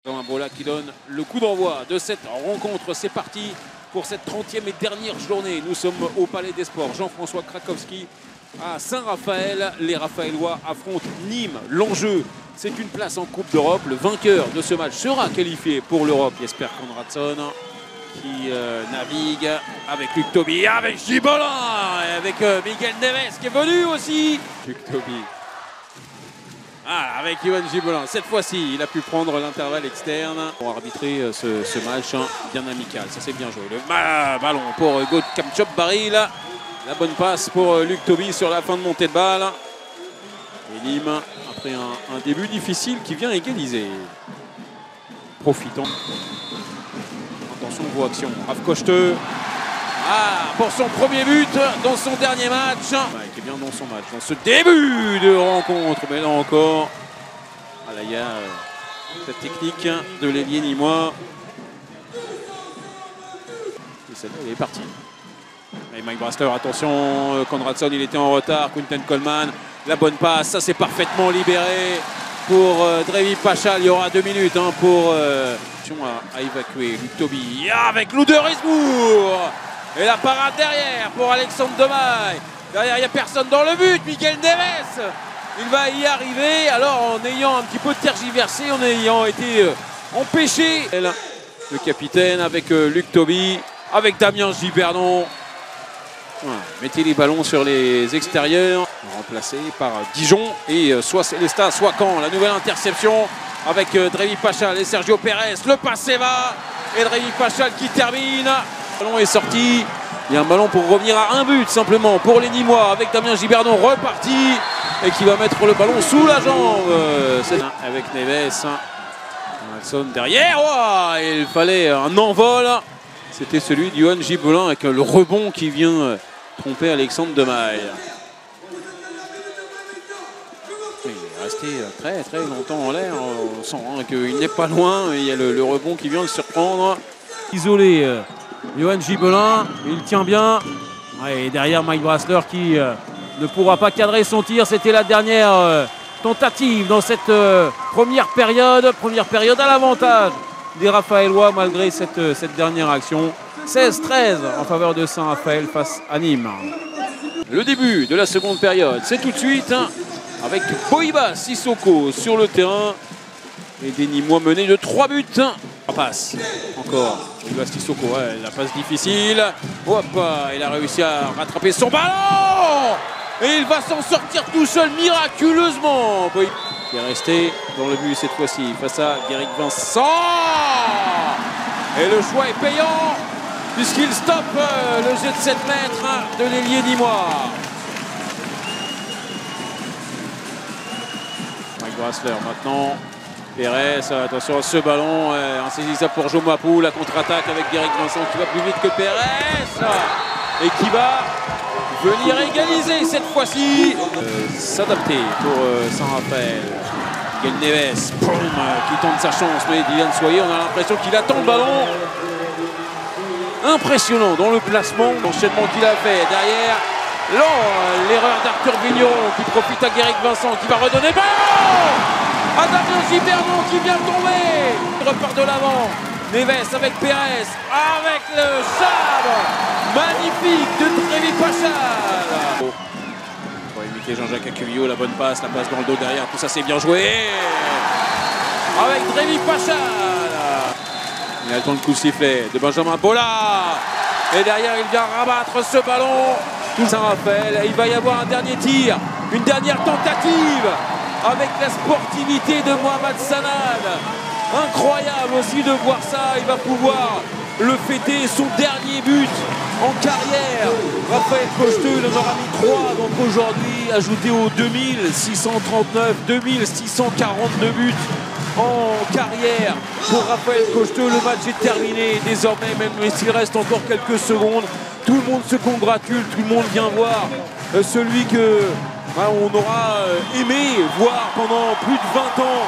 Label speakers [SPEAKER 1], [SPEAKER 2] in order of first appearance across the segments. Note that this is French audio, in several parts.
[SPEAKER 1] Bola qui donne le coup d'envoi de cette rencontre. C'est parti pour cette 30e et dernière journée. Nous sommes au Palais des Sports. Jean-François Krakowski à Saint-Raphaël. Les Raphaélois affrontent Nîmes. L'enjeu, c'est une place en Coupe d'Europe. Le vainqueur de ce match sera qualifié pour l'Europe. Jesper Konradsson qui navigue avec Luc Toby, avec Gibolin et avec Miguel Neves qui est venu aussi. Luc Toby. Ah, avec Yoann Gibolin, cette fois-ci, il a pu prendre l'intervalle externe pour arbitrer ce match bien amical. Ça, c'est bien joué. Le ballon pour Goat Kamchop Baril. La bonne passe pour Luc Toby sur la fin de montée de balle. Et Nîmes, après un début difficile, qui vient égaliser. Profitant. Attention, voie action. Raf Kochteux. Pour son premier but dans son dernier match. Qui est bien dans son match, dans ce début de rencontre. Mais là encore, là il y a cette technique de l'ailier nîmois. Et celle-là, il est parti. Et Mike Brasler, attention, Konradsson, il était en retard. Quinten Coleman, la bonne passe. Ça, c'est parfaitement libéré pour Drevi Pachal. Il y aura 2 minutes pour à évacuer. Luc Toby avec Lou de Risbourg. Et la parade derrière pour Alexandre Demaille. Derrière, il n'y a personne dans le but. Miguel Neves, il va y arriver. Alors, en ayant un petit peu tergiversé, en ayant été empêché. Le capitaine avec Luc Toby, avec Damien Giberdon. Mettez les ballons sur les extérieurs. Remplacé par Dijon et soit Célestat, soit Caen. La nouvelle interception avec Drevi Pachal et Sergio Pérez. Le passé va. Et Drevi Pachal qui termine. Le ballon est sorti. Il y a un ballon pour revenir à un but simplement pour les Nîmois avec Damien Giberdon reparti et qui va mettre le ballon sous la jambe. Avec Neves. Nelson derrière. Il fallait un envol. C'était celui d'Yoann Gibolin avec le rebond qui vient tromper Alexandre Demaille. Il est resté très très longtemps en l'air. On sent qu'il n'est pas loin. Il y a le rebond qui vient le surprendre. Isolé. Yoann Gibolin, il tient bien. Et derrière Mike Brasler qui ne pourra pas cadrer son tir. C'était la dernière tentative dans cette première période. Première période à l'avantage des Raphaélois malgré cette dernière action. 16-13 en faveur de Saint-Raphaël face à Nîmes. Le début de la seconde période, c'est tout de suite avec Boiba Sissoko sur le terrain. Et des Nîmois menés de 3 buts. Passe encore. Boiba Sissoko, la passe difficile. Il a réussi à rattraper son ballon. Et il va s'en sortir tout seul miraculeusement. Il est resté dans le but cette fois-ci face à Guéric Vincent. Et le choix est payant puisqu'il stoppe le jet de 7 mètres de l'ailier nîmois. Mike Brasler maintenant. Pérez, attention à ce ballon, insaisissable pour Jo Mapou, la contre-attaque avec Guéric Vincent qui va plus vite que Pérez et qui va venir égaliser cette fois-ci. S'adapter pour Saint-Raphaël. Miguel Neves, qui tente sa chance, mais Dylan Soyer, on a l'impression qu'il attend le ballon. Impressionnant dans le placement, l'enchaînement qu'il a fait derrière. L'erreur d'Arthur Vigneron qui profite à Guéric Vincent qui va redonner ballon à Damien Giberdon qui vient de tomber. Il repart de l'avant. Neves avec Pérez, avec le sabre magnifique de Drevi Pachal. Pour éviter Jean-Jacques Acuvio, la bonne passe, la passe dans le dos derrière, tout ça c'est bien joué. Avec Drevi Pachal. Il attend le coup de sifflet de Benjamin Bola. Et derrière il vient rabattre ce ballon. Tout Saint-Raphaël, il va y avoir un dernier tir, une dernière tentative. Avec la sportivité de Mohamed Sanad. Incroyable aussi de voir ça. Il va pouvoir le fêter, son dernier but en carrière. Raphaël Kochteux, il en aura mis 3. Donc aujourd'hui, ajouté aux 2639, 2642 buts en carrière pour Raphaël Kochteux. Le match est terminé désormais, même s'il reste encore quelques secondes. Tout le monde se congratule, tout le monde vient voir celui que on aura aimé voir pendant plus de 20 ans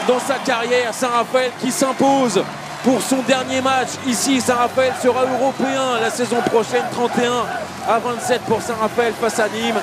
[SPEAKER 1] dans sa carrière. Saint-Raphaël qui s'impose pour son dernier match. Ici, Saint-Raphaël sera européen la saison prochaine, 31 à 27 pour Saint-Raphaël face à Nîmes.